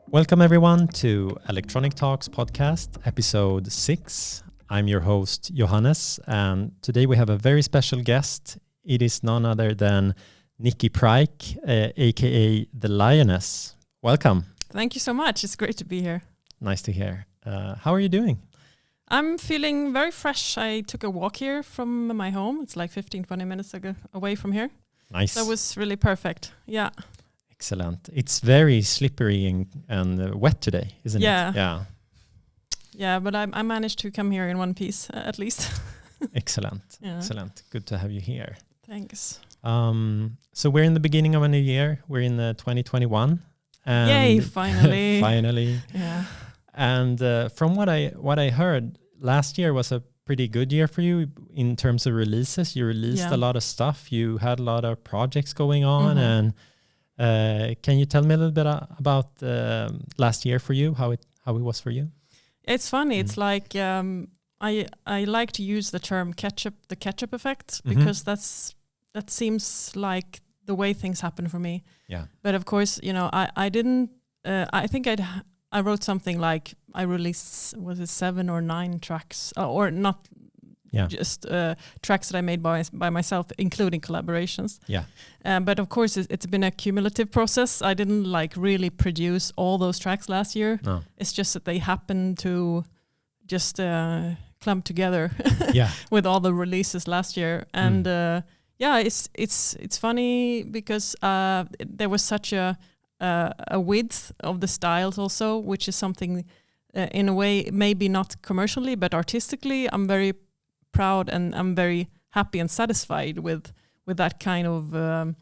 Welcome everyone to Electronic Talks podcast, episode 6. I'm your host, Johannes, and today we have a very special guest. It is none other than Nikki Pryke, AKA the Lioness. Welcome. Thank you so much. It's great to be here. Nice to hear. How are you doing? I'm feeling very fresh. I took a walk here from my home. It's like 15-20 minutes away from here. Nice. That was really perfect. Yeah. Excellent. It's very slippery and wet today, isn't it? Yeah. Yeah, but I managed to come here in one piece, at least. Excellent. Yeah. Excellent. Good to have you here. Thanks. So we're in the beginning of a new year. We're in 2021. And yay, finally. Finally. Yeah. And from what I heard, last year was a pretty good year for you in terms of releases. You released a lot of stuff. You had a lot of projects going on. And can you tell me a little bit about last year for you, how it was for you? It's funny. It's like I like to use the term the ketchup effect, because that seems like the way things happen for me. Yeah. But of course, I didn't. I think I wrote something like I released 7 or 9 tracks, or not. Yeah. Just tracks that I made by myself, including collaborations. Yeah. But of course, it's been a cumulative process. I didn't really produce all those tracks last year. No. It's just that they happened to just clump together with all the releases last year. And it's funny because there was such a width of the styles also, which is something in a way maybe not commercially but artistically I'm very proud and I'm very happy and satisfied with that kind of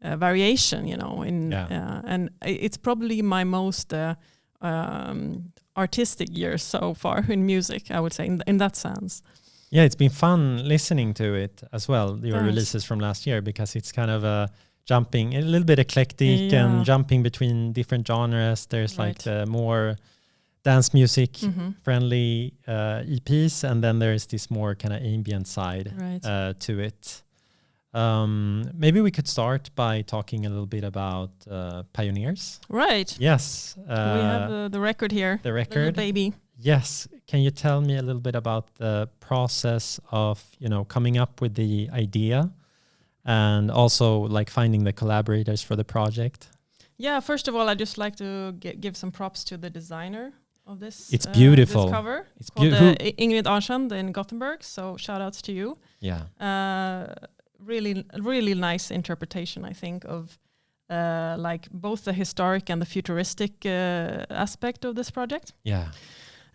variation, and it's probably my most artistic year so far in music, I would say, in that sense. Yeah, it's been fun listening to it as well, your releases from last year, because it's kind of jumping a little bit eclectic and jumping between different genres. There's like the more dance music friendly EPs, and then there's this more kind of ambient side to it. Maybe we could start by talking a little bit about Pioneers. Right. Yes. We have the record here. The record. Little baby. Yes. Can you tell me a little bit about the process of, coming up with the idea and also like finding the collaborators for the project? Yeah, first of all, I'd just like to give some props to the designer of this. It's beautiful. This cover. It's beautiful. Ingrid Arshand in Gothenburg. So shout outs to you. Yeah. Really, really nice interpretation, I think, of like both the historic and the futuristic aspect of this project. Yeah.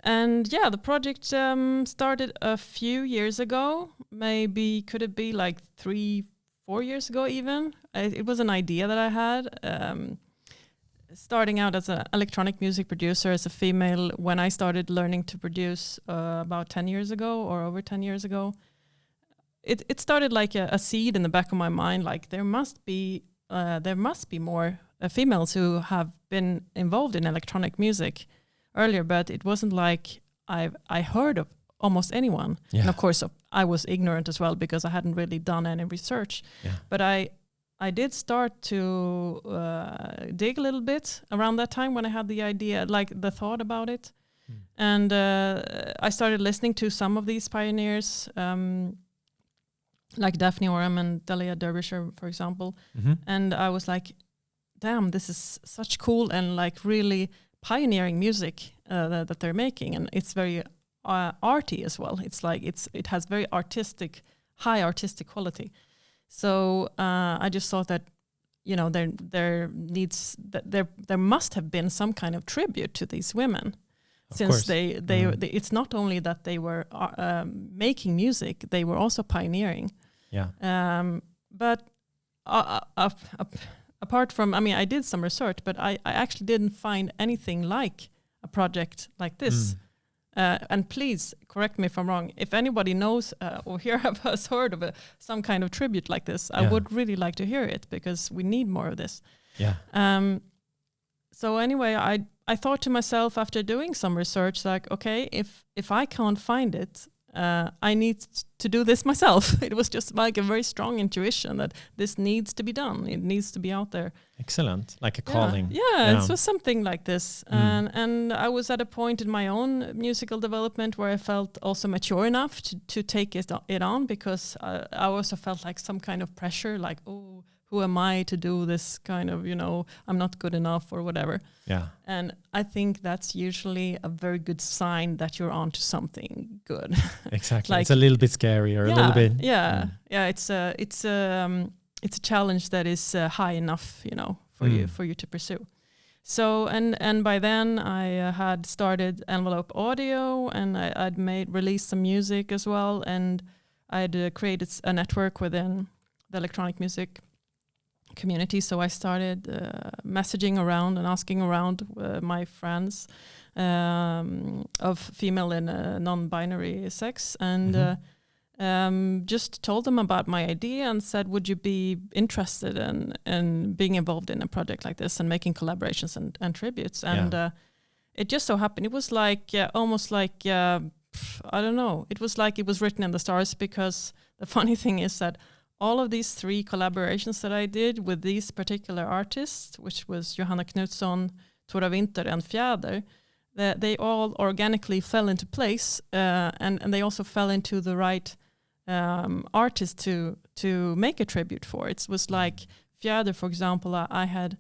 And the project started a few years ago. Maybe could it be like 3-4 years ago even? It was an idea that I had. Starting out as an electronic music producer, as a female, when I started learning to produce about 10 years ago or over 10 years ago, it started like a seed in the back of my mind, like there must be more females who have been involved in electronic music earlier, but it wasn't like I heard of almost anyone. Yeah. And of course, I was ignorant as well because I hadn't really done any research. Yeah. But I did start to dig a little bit around that time when I had the idea, like the thought about it. And I started listening to some of these pioneers, like Daphne Oram and Delia Derbyshire, for example. And I was like, damn, this is such cool and like really pioneering music that they're making. And it's very arty as well. It's like it has very high artistic quality. So I just thought that, there must have been some kind of tribute to these women, since they it's not only that they were making music, they were also pioneering. Yeah. But apart from, I did some research, but I actually didn't find anything like a project like this. And please correct me if I'm wrong. If anybody knows or has heard of some kind of tribute like this, I would really like to hear it, because we need more of this. Yeah. So anyway, I thought to myself after doing some research, like, okay, if I can't find it, I need to do this myself. It was just like a very strong intuition that this needs to be done. It needs to be out there. Excellent, like a calling. Yeah, it was something like this. And I was at a point in my own musical development where I felt also mature enough to take it on, because I also felt like some kind of pressure, like, oh, who am I to do this kind of, I'm not good enough or whatever. Yeah. And I think that's usually a very good sign that you're onto something good. Exactly. It's a little bit scary or a little bit. Yeah. Yeah. It's a challenge that is high enough, for you to pursue. So, and by then I had started Envelope Audio, and I'd released some music as well. And I'd created a network within the electronic music community. So I started messaging around and asking around my friends of female and non-binary sex, and just told them about my idea and said, would you be interested in being involved in a project like this and making collaborations and tributes? And it just so happened, it was like almost like I don't know, it was like it was written in the stars, because the funny thing is that all of these 3 collaborations that I did with these particular artists, which was Johanna, Knutsson, Tora Winter, and Fjäder, they all organically fell into place, and they also fell into the right artist to make a tribute for. It was like Fjäder, for example, I had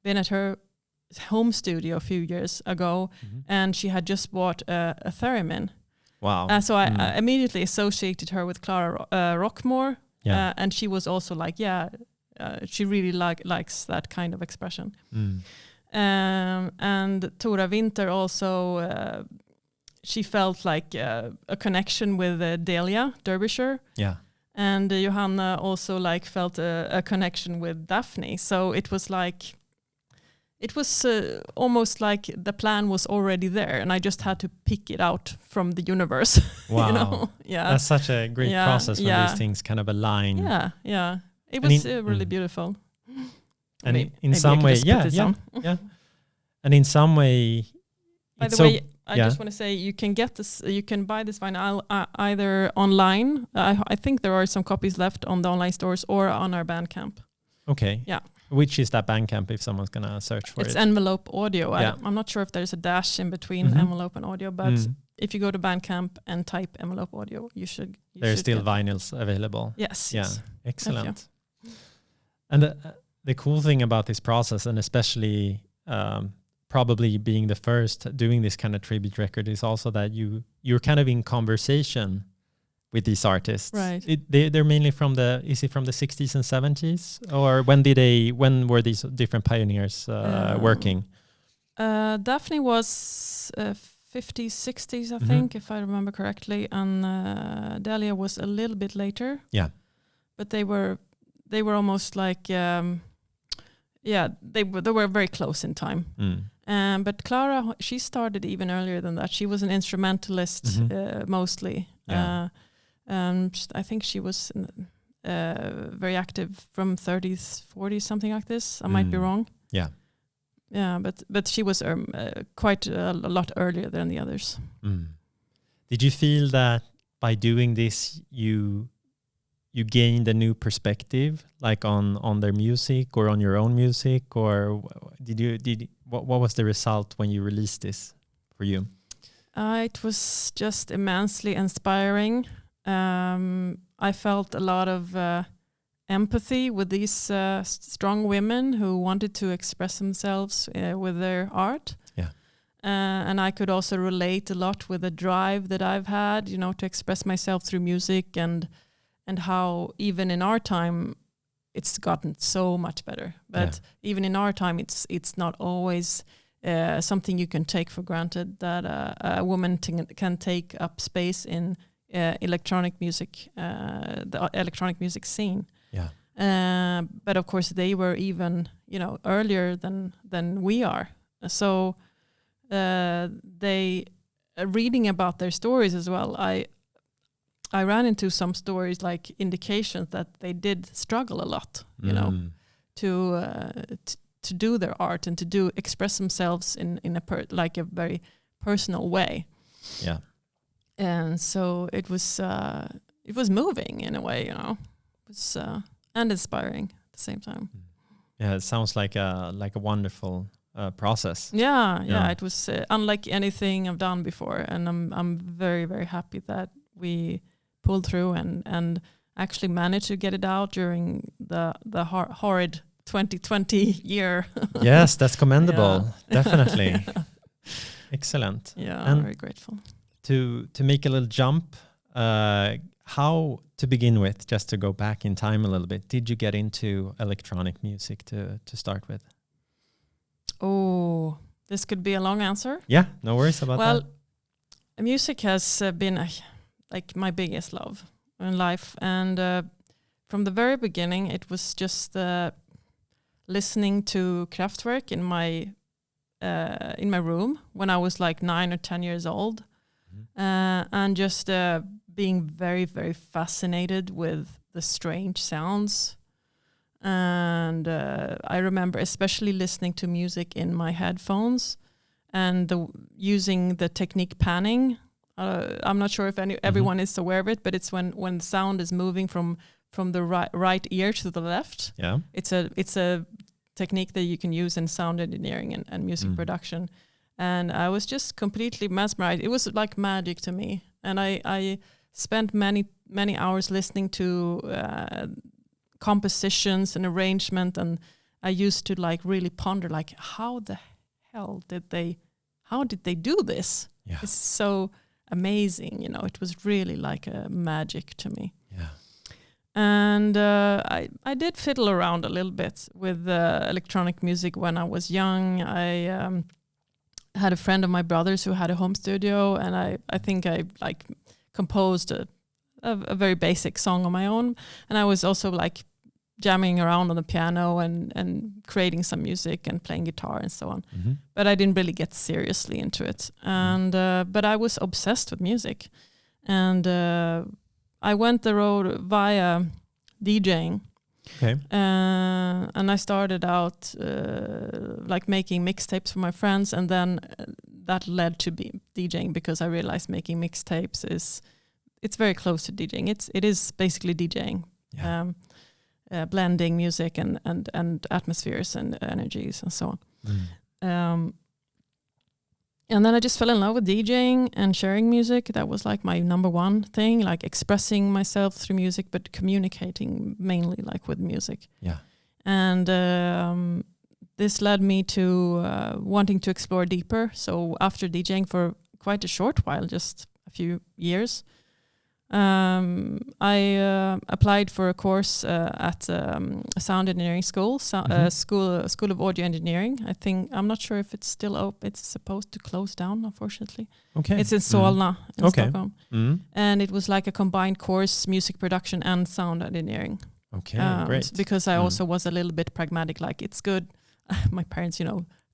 been at her home studio a few years ago, and she had just bought a theremin. Wow. So I immediately associated her with Clara Rockmore. Yeah. And she was also like, she really likes that kind of expression. And Tora Winter also, she felt like a connection with Delia, Derbyshire. Yeah. And Johanna also felt a connection with Daphne. So it was almost like the plan was already there, and I just had to pick it out from the universe. Wow. Yeah. That's such a great process when these things kind of align. Yeah, yeah. It was really beautiful. And in some way, yeah. And in some way, by the way, I just want to say you can get this. You can buy this vinyl either online. I think there are some copies left on the online stores, or on our Bandcamp. Okay. Yeah. Which is that Bandcamp if someone's going to search for it? It's Envelope Audio. I'm not sure if there's a dash in between Envelope and Audio, but if you go to Bandcamp and type Envelope Audio, you should. There's still vinyls available. Yes. Yeah. Excellent. And the cool thing about this process, and especially probably being the first doing this kind of tribute record, is also that you're kind of in conversation with these artists. Right. They're mainly from the 60s and 70s, or when were these different pioneers working? Daphne was 50s, 60s, I think, if I remember correctly, and Delia was a little bit later. Yeah. But they were almost like they were very close in time. But Clara, she started even earlier than that. She was an instrumentalist mostly. Yeah. I think she was very active from 30s, 40s, something like this. I might be wrong. Yeah. Yeah, but she was quite a lot earlier than the others. Did you feel that by doing this you gained a new perspective, like on their music or on your own music, or what was the result when you released this for you? It was just immensely inspiring. I felt a lot of empathy with these strong women who wanted to express themselves with their art. Yeah. And I could also relate a lot with the drive that I've had, to express myself through music, and how even in our time it's gotten so much better. But even in our time, it's not always something you can take for granted, that a woman can take up space in electronic music, the electronic music scene. Yeah. But of course they were even, earlier than we are. So they reading about their stories as well. I ran into some stories like indications that they did struggle a lot, to do their art and to express themselves in a very personal way. Yeah. And so it was moving in a way, it was and inspiring at the same time. Yeah, it sounds like a wonderful process. Yeah. It was unlike anything I've done before, and I'm very, very happy that we pulled through and actually managed to get it out during the horrid 2020 year. Yes, that's commendable. Definitely. Excellent. Yeah, I'm very grateful. To make a little jump, how to begin with, just to go back in time a little bit, did you get into electronic music to start with? Oh, this could be a long answer. Yeah, no worries about that. Well, music has been like my biggest love in life, and from the very beginning, it was just listening to Kraftwerk in my room when I was like 9 or 10 years old, and just being very, very fascinated with the strange sounds. And I remember especially listening to music in my headphones and using the technique panning. I'm not sure if everyone is aware of it, but it's when sound is moving from the right ear to the left. Yeah, it's a technique that you can use in sound engineering and music production. And I was just completely mesmerized. It was like magic to me. And I spent many hours listening to compositions and arrangement, and I used to like really ponder like how the hell did they do this? Yeah. It's so amazing, it was really like a magic to me. Yeah. And I did fiddle around a little bit with electronic music when I was young. I had a friend of my brother's who had a home studio, and I think I like composed a very basic song on my own, and I was also like jamming around on the piano and creating some music and playing guitar and so on. But I didn't really get seriously into it. And but I was obsessed with music, and I went the road via DJing. Okay. And I started out like making mixtapes for my friends, and then that led to DJing, because I realized making mixtapes it's very close to DJing. It is basically DJing, blending music and atmospheres and energies and so on. And then I just fell in love with DJing and sharing music. That was like my number one thing, like expressing myself through music, but communicating mainly like with music. Yeah. And this led me to wanting to explore deeper. So after DJing for quite a short while, just a few years, I applied for a course at a sound engineering school, School of Audio Engineering. I'm not sure if it's still open. It's supposed to close down, unfortunately. Okay. It's in Solna, in Stockholm. And it was like a combined course, music production and sound engineering. Okay, great. Because I also was a little bit pragmatic, like it's good. My parents,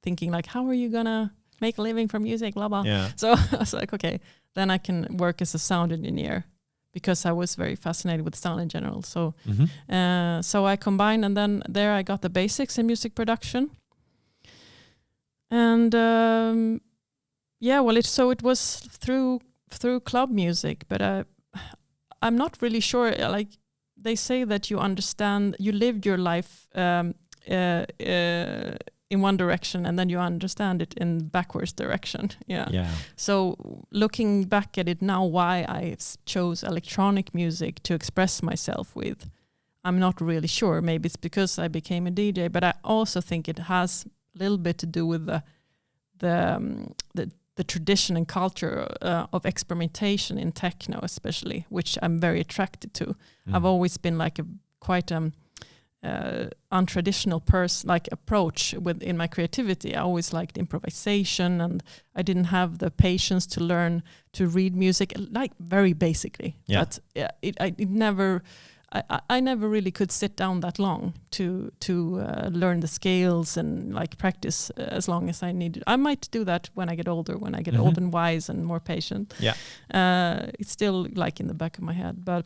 thinking like, how are you gonna make a living from music, blah, blah. Yeah. So I was like, okay, then I can work as a sound engineer, because I was very fascinated with sound in general. So so I combined, and then there I got the basics in music production. And it was through club music, but I'm not really sure. Like they say that you lived your life in one direction, and then you understand it in backwards direction. Yeah. So looking back at it now, why I chose electronic music to express myself with, I'm not really sure. Maybe it's because I became a DJ, but I also think it has a little bit to do with the tradition and culture of experimentation in techno, especially, which I'm very attracted to. I've always been like quite untraditional approach in my creativity. I always liked improvisation, and I didn't have the patience to learn to read music, like very basically. Yeah. But I never really could sit down that long to learn the scales and like practice as long as I needed. I might do that when I get older, old and wise and more patient. Yeah. It's still like in the back of my head, but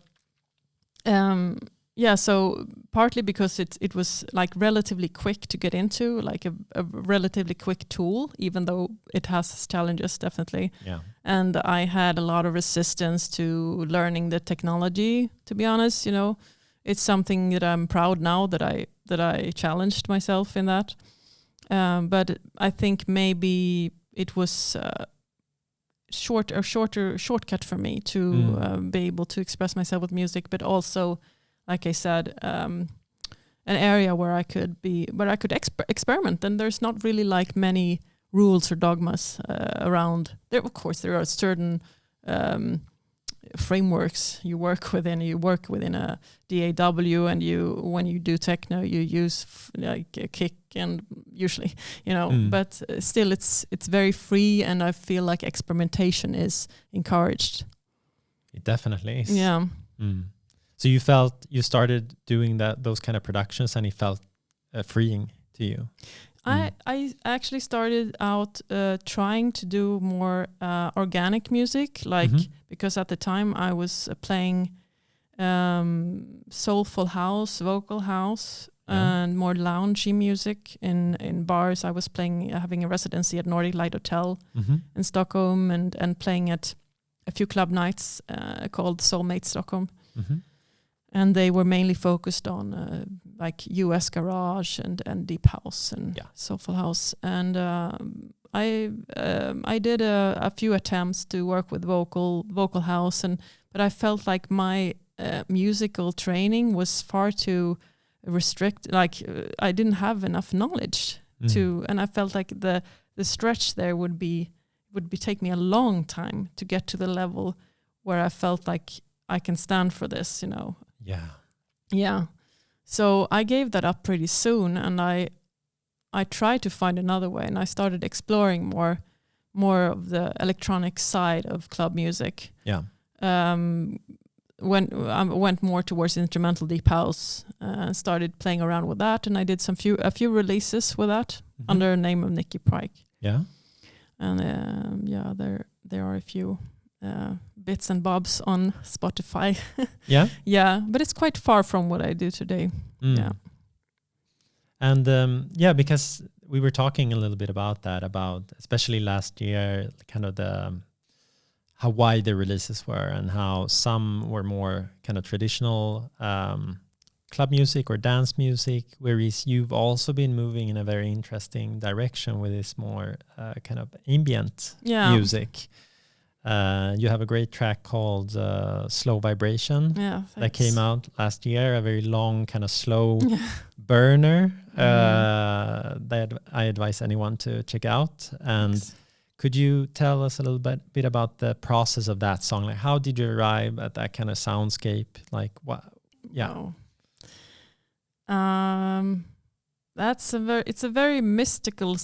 Yeah, so partly because it was like relatively quick to get into, like a relatively quick tool, even though it has its challenges, definitely. Yeah. And I had a lot of resistance to learning the technology, to be honest. You know, it's something that I'm proud now that I challenged myself in that. But I think maybe it was shortcut for me to be able to express myself with music, but also, like I said, an area where I could experiment. And there's not really like many rules or dogmas around. There, of course, there are certain frameworks you work within. You work within a DAW, and when you do techno, you use like a kick, and usually, you know. But still, it's very free, and I feel like experimentation is encouraged. It definitely is. Yeah. So you felt you started doing those kind of productions, and it felt freeing to you. I actually started out trying to do more organic music, like because at the time I was playing soulful house, vocal house, and more loungy music in bars. I was having a residency at Nordic Light Hotel in Stockholm, and playing at a few club nights called Soulmate Stockholm. And they were mainly focused on like US garage and deep house and soulful house. And I did a few attempts to work with vocal house, but I felt like my musical training was far too restricted. Like I didn't have enough knowledge and I felt like the stretch there would take me a long time to get to the level where I felt like I can stand for this, you know. Yeah. So I gave that up pretty soon, and I tried to find another way, and I started exploring more of the electronic side of club music. Yeah. When I went more towards instrumental deep house, started playing around with that, and I did a few releases with that under the name of Nikki Pryke. Yeah. And there are a few bits and bobs on Spotify. Yeah, but it's quite far from what I do today. Yeah. And because we were talking a little bit about that, about especially last year, kind of how wide the releases were, and how some were more kind of traditional club music or dance music, whereas you've also been moving in a very interesting direction with this more kind of ambient music. You have a great track called Slow Vibration that came out last year, a very long kind of slow burner that I advise anyone to check out. And could you tell us a little bit about the process of that song? Like, how did you arrive at that kind of soundscape? Like, what? Yeah. It's a very mystical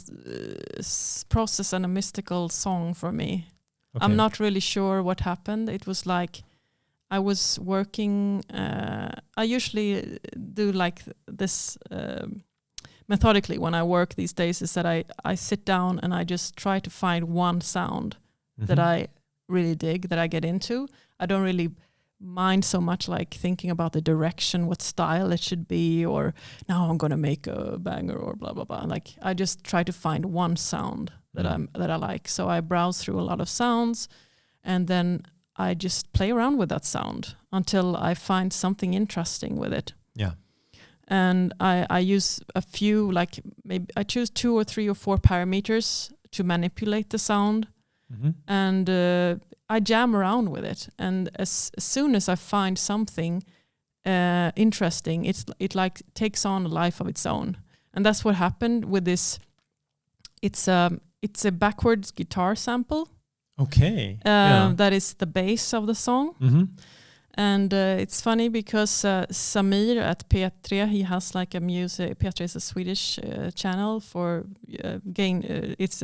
process and a mystical song for me. Okay. I'm not really sure what happened. It was like I was working. I usually do like this methodically when I work these days, is that I sit down and I just try to find one sound that I really dig, that I get into. I don't really mind so much like thinking about the direction, what style it should be, or now I'm gonna make a banger or blah blah blah. Like I just try to find one sound that I like. So I browse through a lot of sounds, and then I just play around with that sound until I find something interesting with it. Yeah. And I use a few, like maybe I choose 2 or 3 or 4 parameters to manipulate the sound, and I jam around with it. And as soon as I find something interesting, it like takes on a life of its own. And that's what happened with this. It's a backwards guitar sample. Okay. That is the base of the song. And it's funny because Samir at P3, he has like a music. P3 is a Swedish channel for it's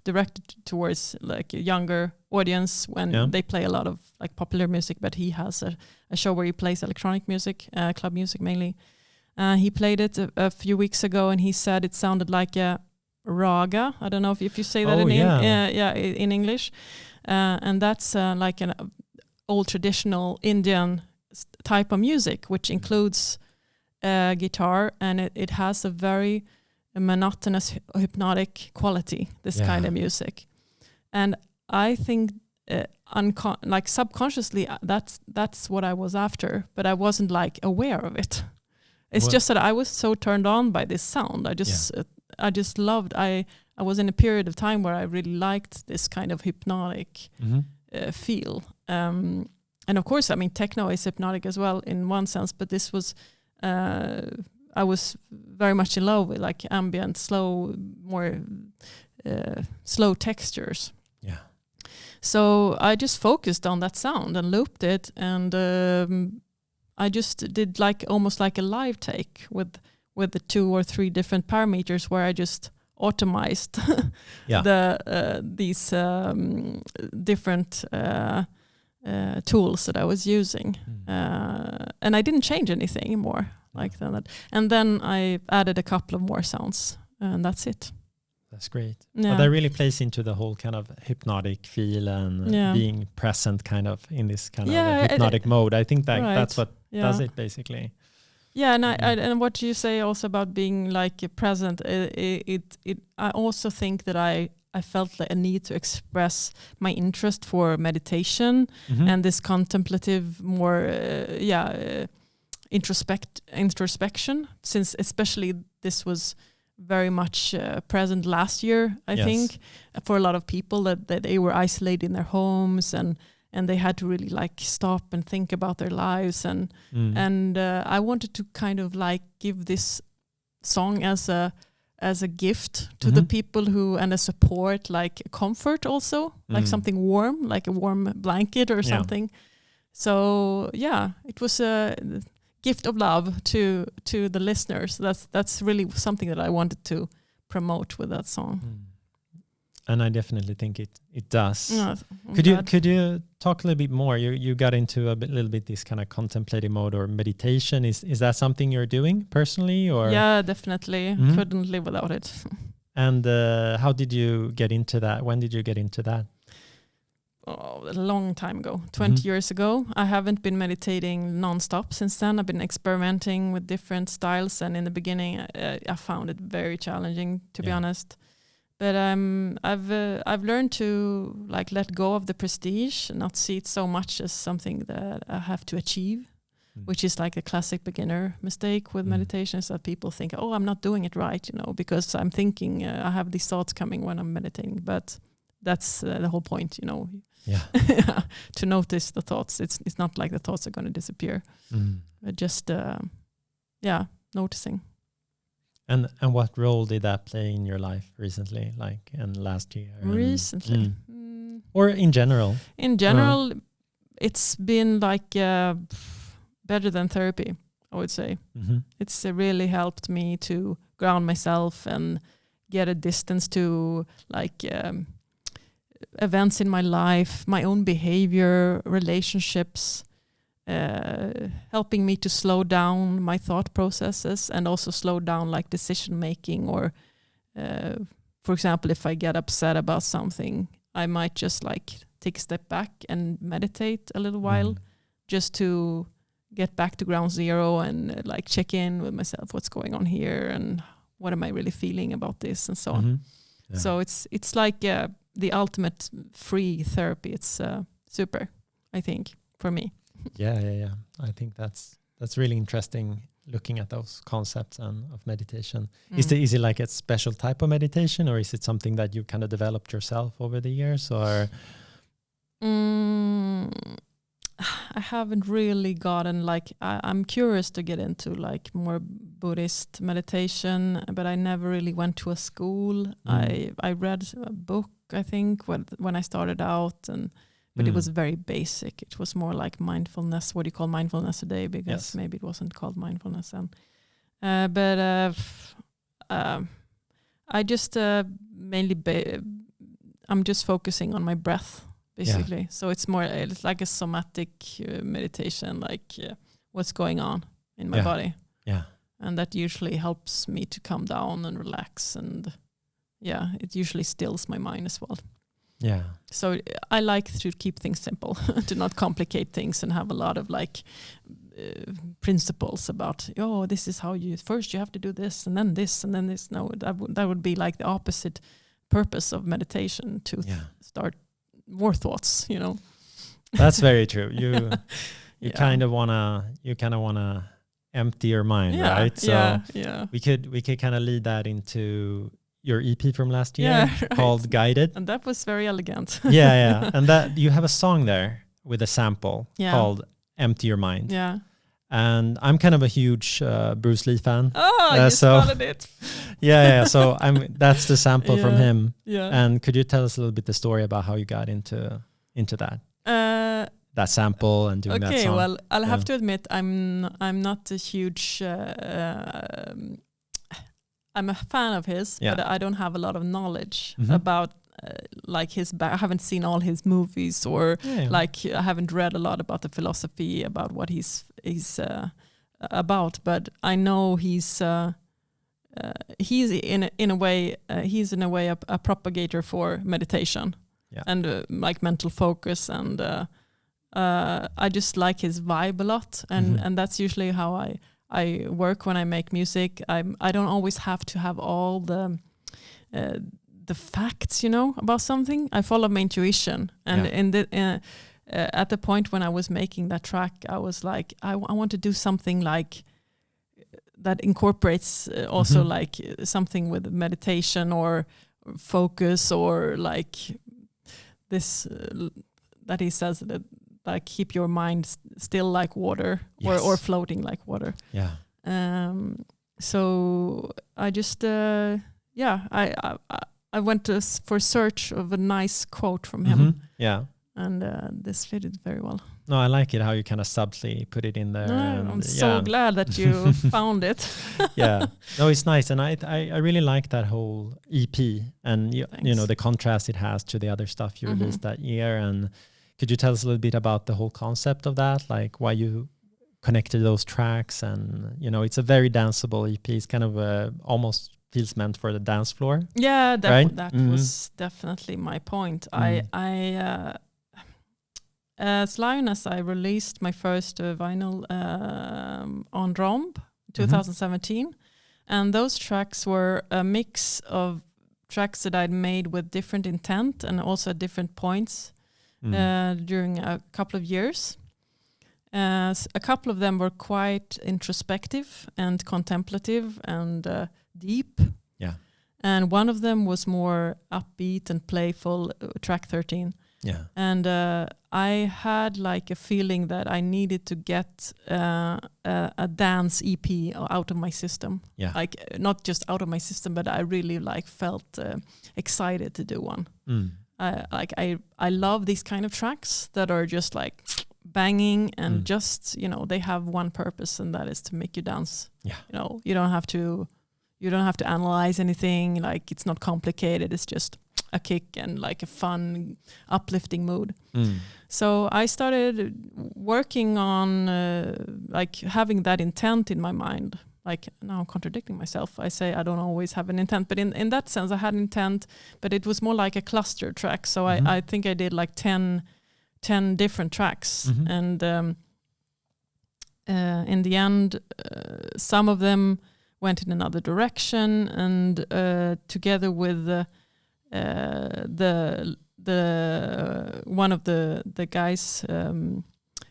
directed towards like a younger audience when they play a lot of like popular music. But he has a show where he plays electronic music, club music mainly. He played it a few weeks ago, and he said it sounded like a raga. I don't know if you say that in English. And that's like an old traditional Indian type of music, which includes guitar, and it has a very monotonous, hypnotic quality, this kind of music. And I think like subconsciously that's what I was after, but I wasn't like aware of it. It's just that I was so turned on by this sound. I just loved. I was in a period of time where I really liked this kind of hypnotic feel. And of course, I mean, techno is hypnotic as well in one sense, but this was, I was very much in love with like ambient, slow, more slow textures. Yeah. So I just focused on that sound and looped it, and I just did like almost like a live take with the 2 or 3 different parameters where I just automized these different tools that I was using, and I didn't change anything more like that. And then I added a couple of more sounds, and that's it. That's great. Yeah. But that really plays into the whole kind of hypnotic feel and being present kind of in this kind of hypnotic mode. I think that that's what does it basically. Yeah, and and what you say also about being like present, I also think that I felt like a need to express my interest for meditation and this contemplative, more introspection, since especially this was very much present last year, I think, for a lot of people that they were isolated in their homes and they had to really like stop and think about their lives, and I wanted to kind of like give this song as a gift to the people who, and a support, like comfort also, like something warm, like a warm blanket or something. So yeah, it was a gift of love to the listeners. That's really something that I wanted to promote with that song. And I definitely think it does. Yeah, could you talk a little bit more? You got into little bit this kind of contemplative mode or meditation. Is that something you're doing personally, or? Yeah, definitely. Couldn't live without it. And how did you get into that? When did you get into that? Oh, a long time ago, 20 years ago. I haven't been meditating nonstop since then. I've been experimenting with different styles, and in the beginning, I found it very challenging, to be honest. But I've learned to like let go of the prestige and not see it so much as something that I have to achieve, which is like a classic beginner mistake with meditation, is that people think, oh, I'm not doing it right, because I'm thinking I have these thoughts coming when I'm meditating. But that's the whole point, to notice the thoughts. It's not like the thoughts are going to disappear, but just noticing. And what role did that play in your life recently, like in last year? Recently? Or in general? In general, it's been like better than therapy, I would say. It's really helped me to ground myself and get a distance to like events in my life, my own behavior, relationships, helping me to slow down my thought processes and also slow down like decision making, or for example, if I get upset about something, I might just like take a step back and meditate a little while just to get back to ground zero and like check in with myself, what's going on here and what am I really feeling about this and so on. So it's like the ultimate free therapy. It's super, I think, for me. Yeah. I think that's really interesting, looking at those concepts and of meditation. Is it like a special type of meditation, or is it something that you kind of developed yourself over the years, or? I haven't really gotten like, I'm curious to get into like more Buddhist meditation, but I never really went to a school. I read a book, I think, when I started out, but it was very basic. It was more like mindfulness. What do you call mindfulness today? Because maybe it wasn't called mindfulness then. But I just mainly I'm just focusing on my breath, basically. So it's like a somatic meditation, like what's going on in my body. Yeah. And that usually helps me to calm down and relax. And it usually stills my mind as well. Yeah. So I like to keep things simple, to not complicate things and have a lot of like principles about, this is how you have to do this and then this and then this. No, that would be like the opposite purpose of meditation, to start more thoughts, That's very true. You kind of wanna empty your mind, right? So we could kind of lead that into your EP from last year called Guided. And that was very elegant. yeah. And that you have a song there with a sample called Empty Your Mind. Yeah. And I'm kind of a huge Bruce Lee fan. Oh, you spotted it. Yeah. So that's the sample from him. Yeah. And could you tell us a little bit the story about how you got into that? That sample and doing that song. Okay, well, I'll have to admit I'm not a huge I'm a fan of his, but I don't have a lot of knowledge about like his back. I haven't seen all his movies, or like I haven't read a lot about the philosophy about what he's about. But I know he's in a way a propagator for meditation and like mental focus, and I just like his vibe a lot, and that's usually how I work when I make music. I don't always have to have all the facts, about something. I follow my intuition, and at the point when I was making that track, I was like, I want to do something like that incorporates also like something with meditation or focus, or like this that he says that. Like keep your mind still like water, or floating like water. Yeah. So I just I went for search of a nice quote from him. Yeah. And this fitted very well. No, I like it how you kind of subtly put it in there. I'm so glad that you found it. Yeah. No, it's nice, and I really like that whole EP, and you know the contrast it has to the other stuff you released that year. And could you tell us a little bit about the whole concept of that, like why you connected those tracks? And, it's a very danceable EP. It's kind of almost feels meant for the dance floor. Yeah, right? that was definitely my point. As Lioness, I released my first vinyl on Romb 2017. And those tracks were a mix of tracks that I'd made with different intent and also at different points. During a couple of years. A couple of them were quite introspective and contemplative and deep. Yeah. And one of them was more upbeat and playful, track 13. Yeah. And I had like a feeling that I needed to get a dance EP out of my system. Yeah. Like not just out of my system, but I really like felt excited to do one. I love these kind of tracks that are just like banging and just they have one purpose, and that is to make you dance. Yeah. You don't have to analyze anything. Like it's not complicated. It's just a kick and like a fun, uplifting mood. So I started working on like having that intent in my mind. Like now I'm contradicting myself. I say I don't always have an intent, but in that sense I had an intent, but it was more like a cluster track. So I think I did like 10 different tracks. And in the end, some of them went in another direction, and together with the one of the guys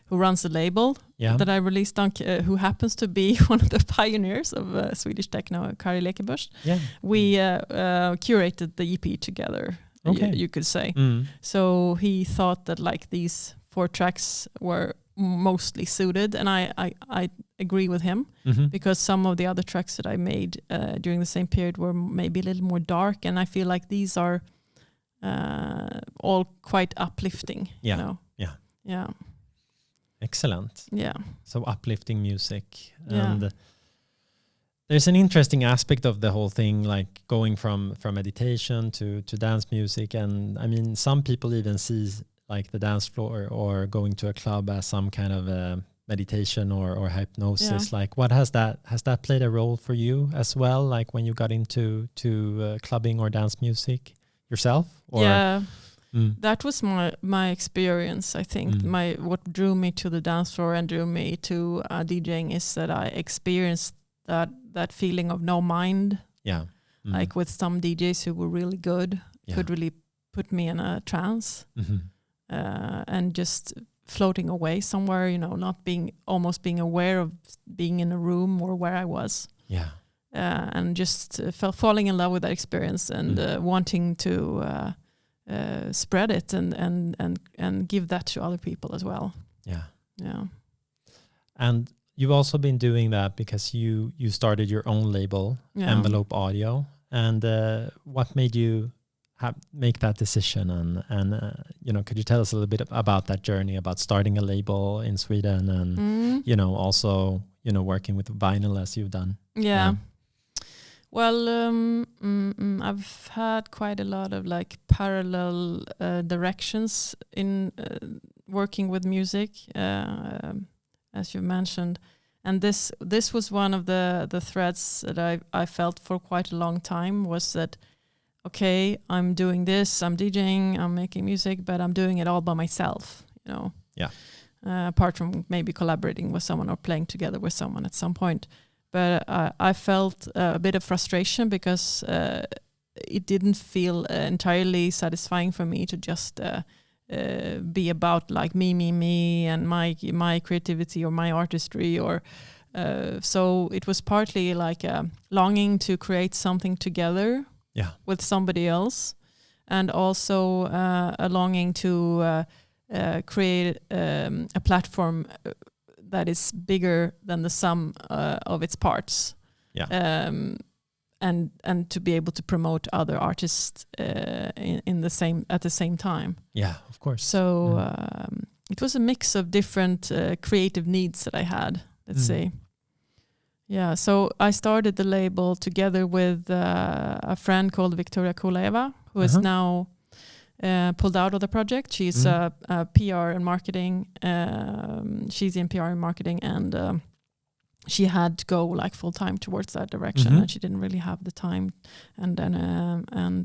who runs the label that I released on, who happens to be one of the pioneers of Swedish techno, Kari Lekebusch. Yeah. We curated the EP together, you could say. So he thought that like these 4 tracks were mostly suited, and I agree with him, because some of the other tracks that I made during the same period were maybe a little more dark, and I feel like these are all quite uplifting. Yeah. Yeah. Excellent. Yeah. So uplifting music. And there's an interesting aspect of the whole thing, like going from meditation to dance music. And I mean, some people even see like the dance floor or going to a club as some kind of meditation or hypnosis. Like what has that played a role for you as well? Like when you got into clubbing or dance music yourself? Or? Yeah. That was my experience. I think what drew me to the dance floor and drew me to DJing is that I experienced that feeling of no mind. Yeah. Like with some DJs who were really good, could really put me in a trance, and just floating away somewhere, not almost being aware of being in a room or where I was. Yeah. And just falling in love with that experience and wanting to spread it and give that to other people as well. Yeah. Yeah. And you've also been doing that because you started your own label, Envelope Audio. And what made you make that decision? And could you tell us a little bit about that journey, about starting a label in Sweden and, also, working with vinyl as you've done? Yeah. Well, I've had quite a lot of like parallel directions in working with music, as you mentioned. And this was one of the threads that I felt for quite a long time, was that, okay, I'm doing this, I'm DJing, I'm making music, but I'm doing it all by myself, Yeah. Apart from maybe collaborating with someone or playing together with someone at some point. But I felt a bit of frustration because it didn't feel entirely satisfying for me to just be about like me and my creativity or my artistry, or so it was partly like a longing to create something together with somebody else, and also a longing to create a platform that is bigger than the sum of its parts. Yeah. And to be able to promote other artists at the same time. Yeah, of course. So it was a mix of different creative needs that I had, let's say. Yeah, so I started the label together with a friend called Victoria Kuleva, who is now pulled out of the project. She's a PR and marketing. She's in PR and marketing, and she had to go like full time towards that direction, and she didn't really have the time and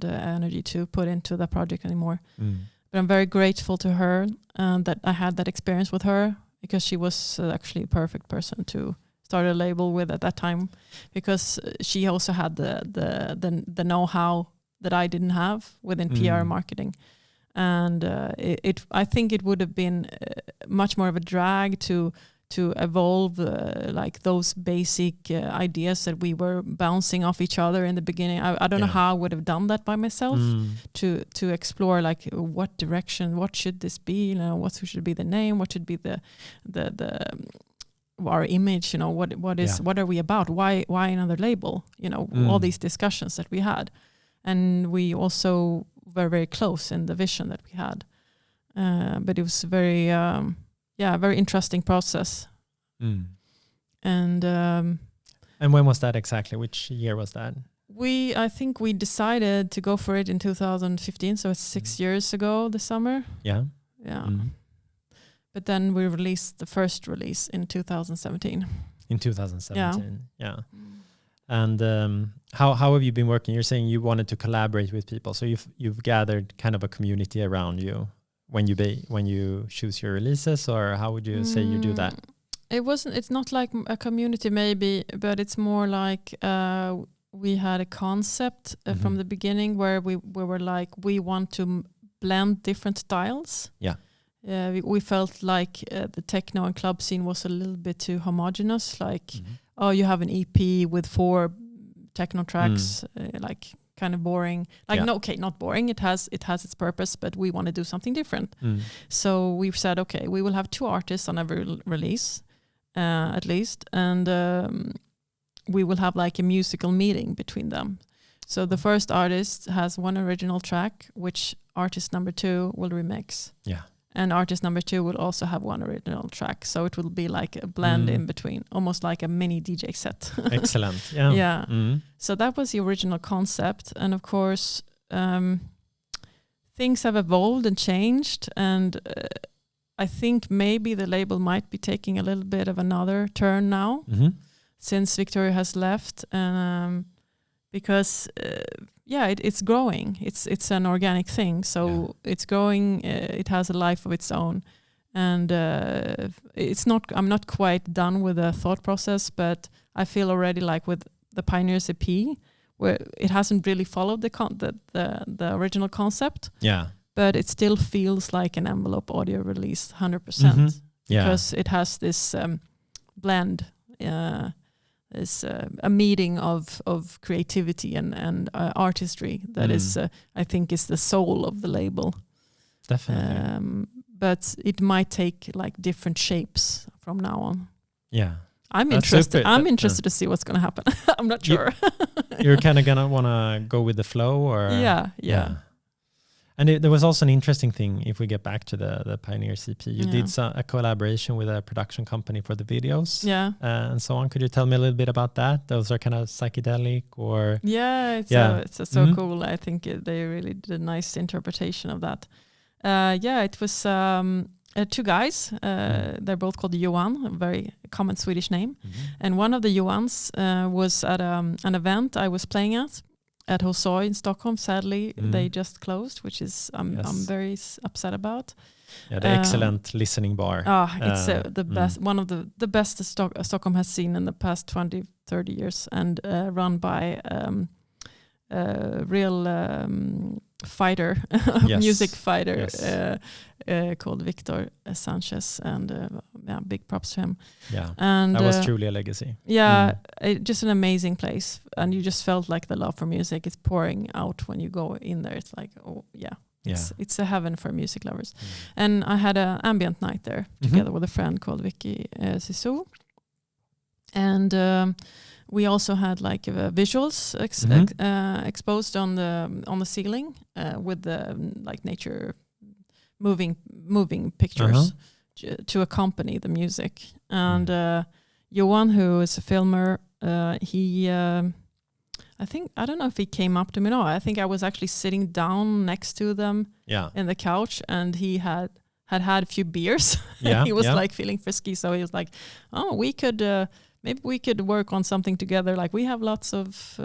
energy to put into the project anymore. But I'm very grateful to her that I had that experience with her, because she was actually a perfect person to start a label with at that time, because she also had the know-how that I didn't have within PR and marketing. And I think it would have been much more of a drag to evolve like those basic ideas that we were bouncing off each other in the beginning. I don't know how I would have done that by myself, to explore like what direction, what should this be, what should be the name, what should be the our image, what are we about, why another label, all these discussions that we had. And we also were very close in the vision that we had, but it was very very interesting process. And when was that exactly? Which year was that? I think we decided to go for it in 2015, so it's 6 years ago this summer. Yeah. But then we released the first release in 2017. In 2017, yeah. And how have you been working? You're saying you wanted to collaborate with people, so you've gathered kind of a community around you when you choose your releases, or how would you say you do that? It's not like a community maybe, but it's more like we had a concept from the beginning where we were like, we want to blend different styles. Yeah. We felt like the techno and club scene was a little bit too homogenous. Like, you have an EP with 4 techno tracks, like kind of boring. Like, not boring. It has its purpose, but we want to do something different. So we said, okay, we will have 2 artists on every release, at least, and we will have like a musical meeting between them. So the first artist has 1 original track, which artist number 2 will remix. Yeah. And artist number 2 will also have 1 original track. So it will be like a blend in between, almost like a mini DJ set. Excellent. Yeah. Yeah. So that was the original concept. And of course, things have evolved and changed. And I think maybe the label might be taking a little bit of another turn now, since Victoria has left. because it's growing. It's an organic thing, so it's growing. It has a life of its own, and it's not. I'm not quite done with the thought process, but I feel already like with the Pioneers EP, where it hasn't really followed the original concept. Yeah. But it still feels like an envelope audio release, 100%, because it has this blend. Is a meeting of creativity and artistry that is, I think, is the soul of the label. Definitely. But it might take like different shapes from now on. Yeah. I'm interested. I'm interested to see what's going to happen. I'm not sure. You're kind of gonna want to go with the flow, or yeah. And there was also an interesting thing, if we get back to the Pioneer CP, you did a collaboration with a production company for the videos and so on. Could you tell me a little bit about that? Those are kind of psychedelic, or? It's so cool. I think they really did a nice interpretation of that. It was two guys. They're both called Johan, a very common Swedish name. And one of the Johans was at an event I was playing at Hosoi in Stockholm. Sadly, they just closed, which is I'm very upset about. Yeah, the excellent listening bar. It's the best, one of the best Stockholm has seen in the past 20, 30 years, and run by a real fighter, music fighter called Victor Sanchez, and big props to him. Yeah, and that was truly a legacy. Just an amazing place, and you just felt like the love for music is pouring out when you go in there. It's like, it's a heaven for music lovers. And I had an ambient night there together with a friend called Vicky Sisu, and we also had like visuals exposed on the ceiling with the like nature moving pictures to accompany the music. And Johan, who is a filmer, he I don't know if he came up to me. No, I think I was actually sitting down next to them in the couch, and he had a few beers. He was like feeling frisky, so he was like, "Oh, maybe we could work on something together. Like we have lots of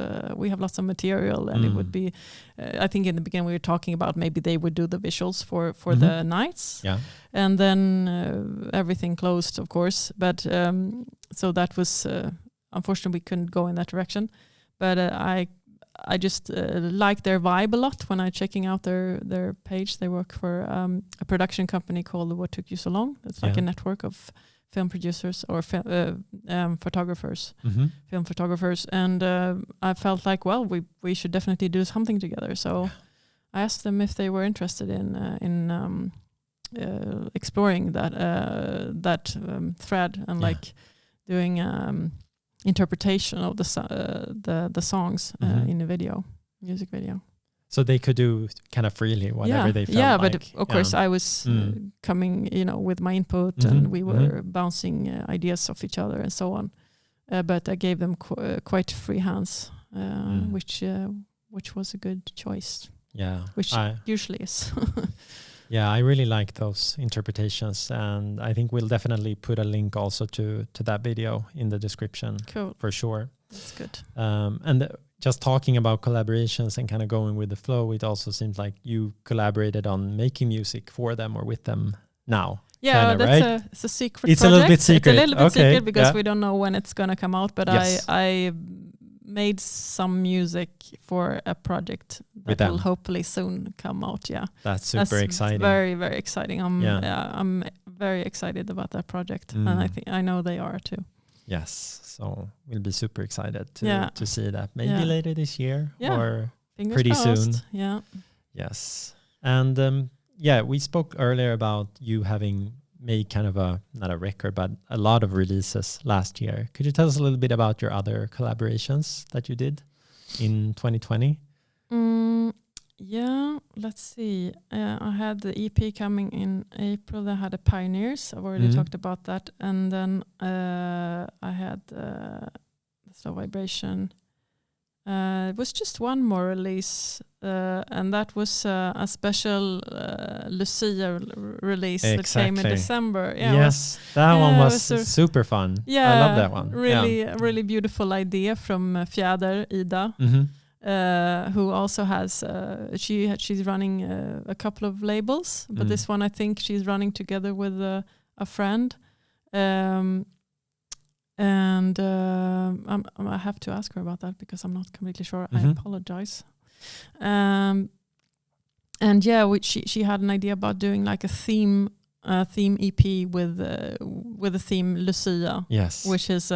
material, and it would be." I think in the beginning we were talking about maybe they would do the visuals for the nights. Yeah, and then everything closed, of course. But so that was unfortunately we couldn't go in that direction. But I just like their vibe a lot when I'm checking out their page. They work for a production company called What Took You So Long. It's like a network of film producers or photographers, film photographers. And I felt like, well, we should definitely do something together. So I asked them if they were interested in exploring that thread and like doing interpretation of the songs in a music video. So they could do kind of freely whatever they felt like. But of course I was coming, with my input, and we were bouncing ideas off each other and so on. But I gave them quite free hands, which was a good choice. Yeah, which usually is. Yeah, I really like those interpretations, and I think we'll definitely put a link also to that video in the description. Cool. For sure. That's good. And just talking about collaborations and kind of going with the flow, it also seems like you collaborated on making music for them or with them now. Yeah, kinda, that's right? It's a secret It's project. A little bit secret. It's a little bit secret because we don't know when it's going to come out, but I made some music for a project that will hopefully soon come out. Yeah, that's super exciting. Very, very exciting. I'm very excited about that project, and I know they are too. Yes, so we'll be super excited to see that maybe later this year or fingers pretty crossed. soon. Yeah. Yes, and we spoke earlier about you having made kind of not a record, but a lot of releases last year. Could you tell us a little bit about your other collaborations that you did in 2020? Yeah, let's see. I had the EP coming in April. I had the Pioneers. I've already talked about that. And then I had the Slow Vibration. It was just one more release, and that was a special Lucia release that came in December. Yeah, yes, that one was super fun. Yeah, I love that one. Really beautiful idea from Fjäder, Ida, who also has, she's running a couple of labels, but this one I think she's running together with a friend. And I have to ask her about that because I'm not completely sure. I apologize. And yeah, she had an idea about doing like a theme EP with the theme Lucia. Yes, which is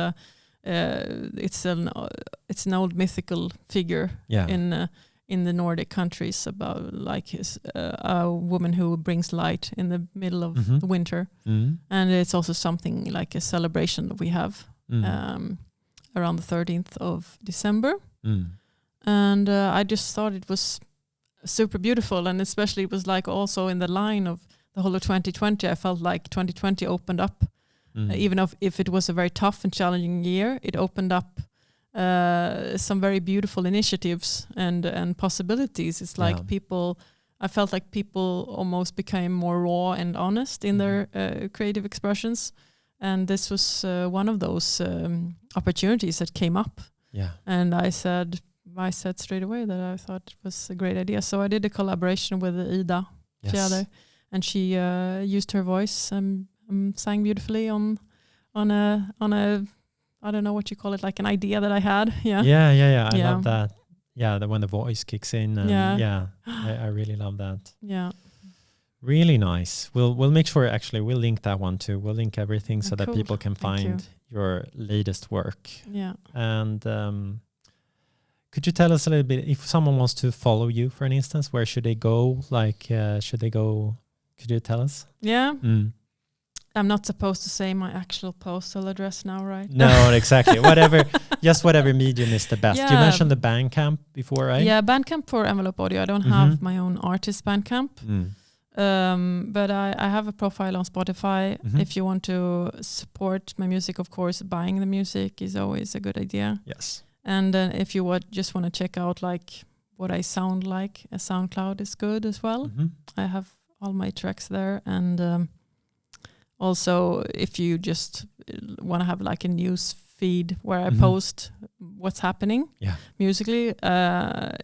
it's an old mythical figure in the Nordic countries about like a woman who brings light in the middle of the winter, and it's also something like a celebration that we have around the 13th of December. And I just thought it was super beautiful, and especially it was like also in the line of the whole of 2020. I felt like 2020 opened up, even if it was a very tough and challenging year, it opened up some very beautiful initiatives and possibilities. It's like I felt like people almost became more raw and honest in their creative expressions. And this was one of those opportunities that came up. Yeah. And I said straight away that I thought it was a great idea. So I did a collaboration with Ida Fjäder, and she used her voice and sang beautifully on a I don't know what you call it, like an idea that I had. Yeah. I love that. Yeah, when the voice kicks in. I really love that. Yeah. Really nice. We'll make sure, actually, we'll link that one too. We'll link everything so that people can find your latest work. Yeah. And could you tell us a little bit, if someone wants to follow you, for an instance, where should they go? Like, should they go? Could you tell us? Yeah. I'm not supposed to say my actual postal address now, right? No, exactly. Whatever medium is the best. You mentioned the Bandcamp before, right? Yeah, Bandcamp for Envelope Audio. I don't have my own artist Bandcamp. But I have a profile on Spotify. If you want to support my music, of course, buying the music is always a good idea. Yes. And if you just want to check out like what I sound like, a SoundCloud is good as well. I have all my tracks there. And also, if you just want to have like a news feed where I post what's happening musically,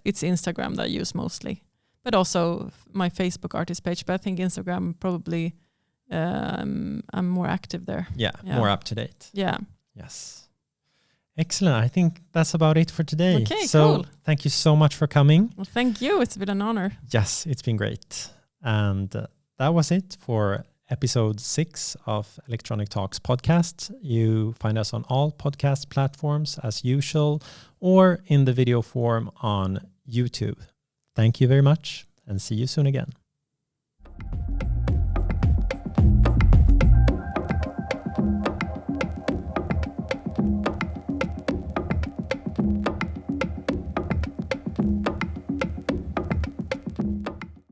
it's Instagram that I use mostly. But also my Facebook artist page. But I think Instagram probably, I'm more active there. Yeah, more up to date. Yeah. Yes. Excellent. I think that's about it for today. Okay, so cool. Thank you so much for coming. Well, thank you. It's been an honor. Yes, it's been great. And that was it for episode 6 of Electronic Talks podcast. You find us on all podcast platforms as usual, or in the video form on YouTube. Thank you very much, and see you soon again.